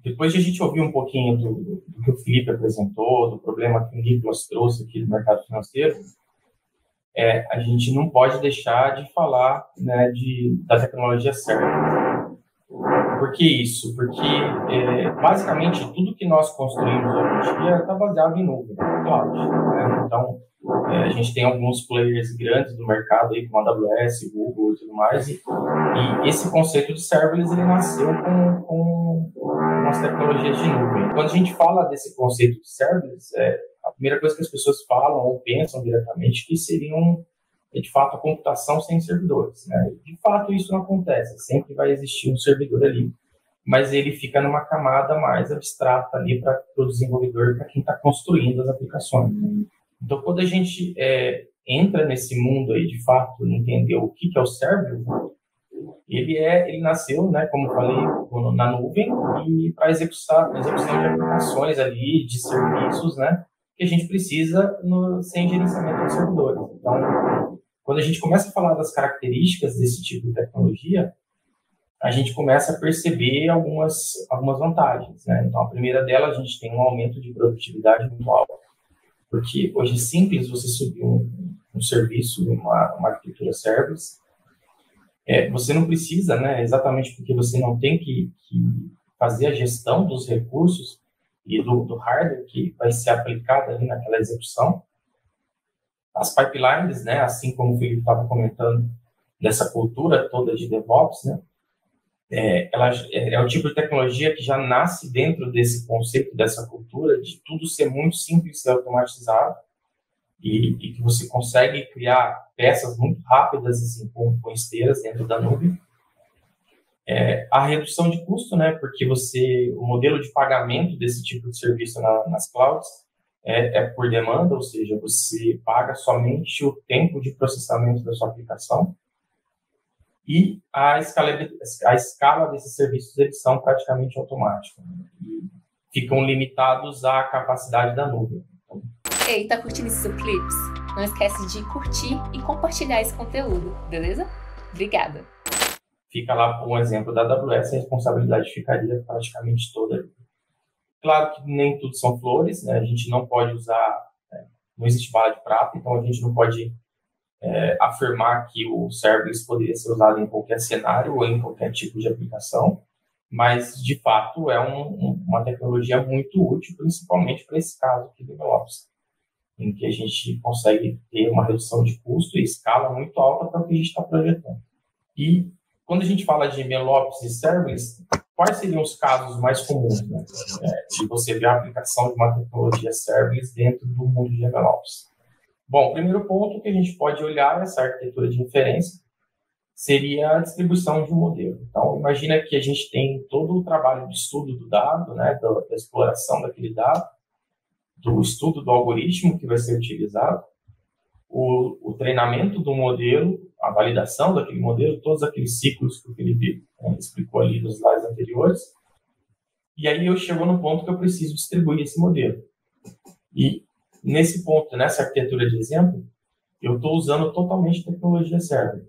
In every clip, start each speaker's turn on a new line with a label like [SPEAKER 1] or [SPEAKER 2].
[SPEAKER 1] Depois de a gente ouvir um pouquinho do que o Felipe apresentou, do problema que o Nicolas trouxe aqui do mercado financeiro, a gente não pode deixar de falar, né, da tecnologia certa. Por que isso? Porque, basicamente, tudo que nós construímos hoje em dia está baseado em nuvem, cloud, né? Então, a gente tem alguns players grandes do mercado, aí, como a AWS, Google e tudo mais, e esse conceito de serverless ele nasceu com as tecnologias de nuvem. Quando a gente fala desse conceito de serverless, a primeira coisa que as pessoas falam ou pensam diretamente que seriam, de fato, a computação sem servidores, né? De fato, isso não acontece. Sempre vai existir um servidor ali, mas ele fica numa camada mais abstrata ali para o desenvolvedor, para quem está construindo as aplicações. Então, quando a gente entra nesse mundo aí, de fato, entender o que é o serverless, ele nasceu, né, como eu falei, na nuvem e para execução de aplicações ali, de serviços, né, que a gente precisa sem gerenciamento de servidores. Então, quando a gente começa a falar das características desse tipo de tecnologia, a gente começa a perceber algumas vantagens, né? Então, a primeira delas, a gente tem um aumento de produtividade muito alto, porque hoje é simples você subir um serviço, uma arquitetura serverless. Você não precisa, né, exatamente porque você não tem que fazer a gestão dos recursos e do hardware que vai ser aplicado ali naquela execução. As pipelines, né, assim como o Felipe estava comentando, dessa cultura toda de DevOps, né, ela é o tipo de tecnologia que já nasce dentro desse conceito, dessa cultura, de tudo ser muito simples e automatizado, e que você consegue criar peças muito rápidas, assim, com esteiras dentro da nuvem. A redução de custo, né, porque o modelo de pagamento desse tipo de serviço nas clouds é por demanda, ou seja, você paga somente o tempo de processamento da sua aplicação, e a escala desses serviços eles são praticamente automáticos, né, e ficam limitados à capacidade da nuvem.
[SPEAKER 2] Ei, tá curtindo esses clipes? Não esquece de curtir e compartilhar esse conteúdo, beleza? Obrigada.
[SPEAKER 1] Fica lá um exemplo da AWS, a responsabilidade ficaria praticamente toda. Claro que nem tudo são flores, né? A gente não pode usar, não existe bala de prata, então a gente não pode afirmar que o serverless poderia ser usado em qualquer cenário ou em qualquer tipo de aplicação, mas, de fato, é uma tecnologia muito útil, principalmente para esse caso aqui do MLOps, em que a gente consegue ter uma redução de custo e escala muito alta para o que a gente está projetando. E, quando a gente fala de MLOps e serverless, quais seriam os casos mais comuns, né, de você ver a aplicação de uma tecnologia serverless dentro do mundo de MLOps? Bom, o primeiro ponto que a gente pode olhar essa arquitetura de inferência seria a distribuição de um modelo. Então, imagina que a gente tem todo o trabalho de estudo do dado, né, da exploração daquele dado, do estudo do algoritmo que vai ser utilizado, o treinamento do modelo, a validação daquele modelo, todos aqueles ciclos que o Felipe explicou ali nos slides anteriores. E aí eu chego no ponto que eu preciso distribuir esse modelo. E nesse ponto, nessa arquitetura de exemplo, eu estou usando totalmente tecnologia server.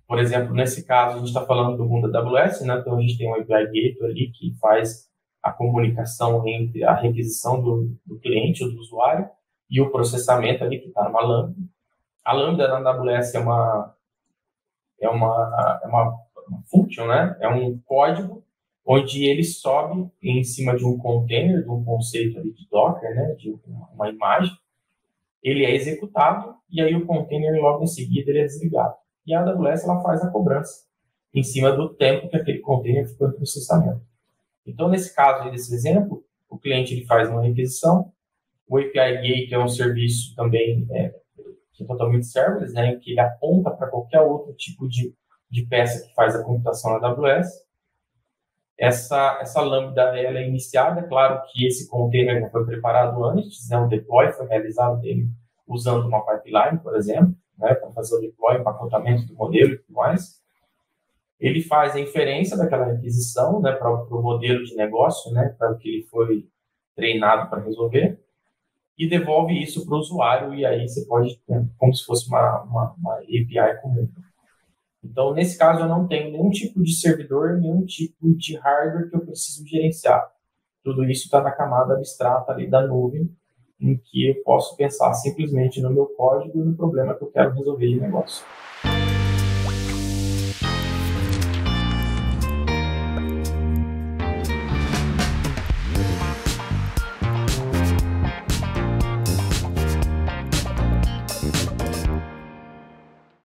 [SPEAKER 1] Por exemplo, nesse caso, a gente está falando do mundo da AWS, né? Então a gente tem um API Gateway ali que faz a comunicação entre a requisição do cliente ou do usuário e o processamento ali que está numa Lambda. A Lambda na AWS é uma function, né? É um código onde ele sobe em cima de um container, de um conceito ali de Docker, né? De uma imagem. Ele é executado e aí o container logo em seguida ele é desligado. E a AWS ela faz a cobrança em cima do tempo que aquele container ficou em processamento. Então, nesse caso, desse exemplo, o cliente ele faz uma requisição, o API Gateway é um serviço também que é totalmente serverless, né, em que ele aponta para qualquer outro tipo de peça que faz a computação na AWS. Essa lambda ela é iniciada, claro que esse container já foi preparado antes, né, o deploy foi realizado dele usando uma pipeline, por exemplo, né, para fazer o deploy, empacotamento do modelo e tudo mais. Ele faz a inferência daquela requisição, né, para o modelo de negócio, né, para o que ele foi treinado para resolver, e devolve isso para o usuário, e aí você pode ter como se fosse uma API comum. Então, nesse caso, eu não tenho nenhum tipo de servidor, nenhum tipo de hardware que eu preciso gerenciar. Tudo isso está na camada abstrata ali da nuvem, em que eu posso pensar simplesmente no meu código e no problema que eu quero resolver de negócio.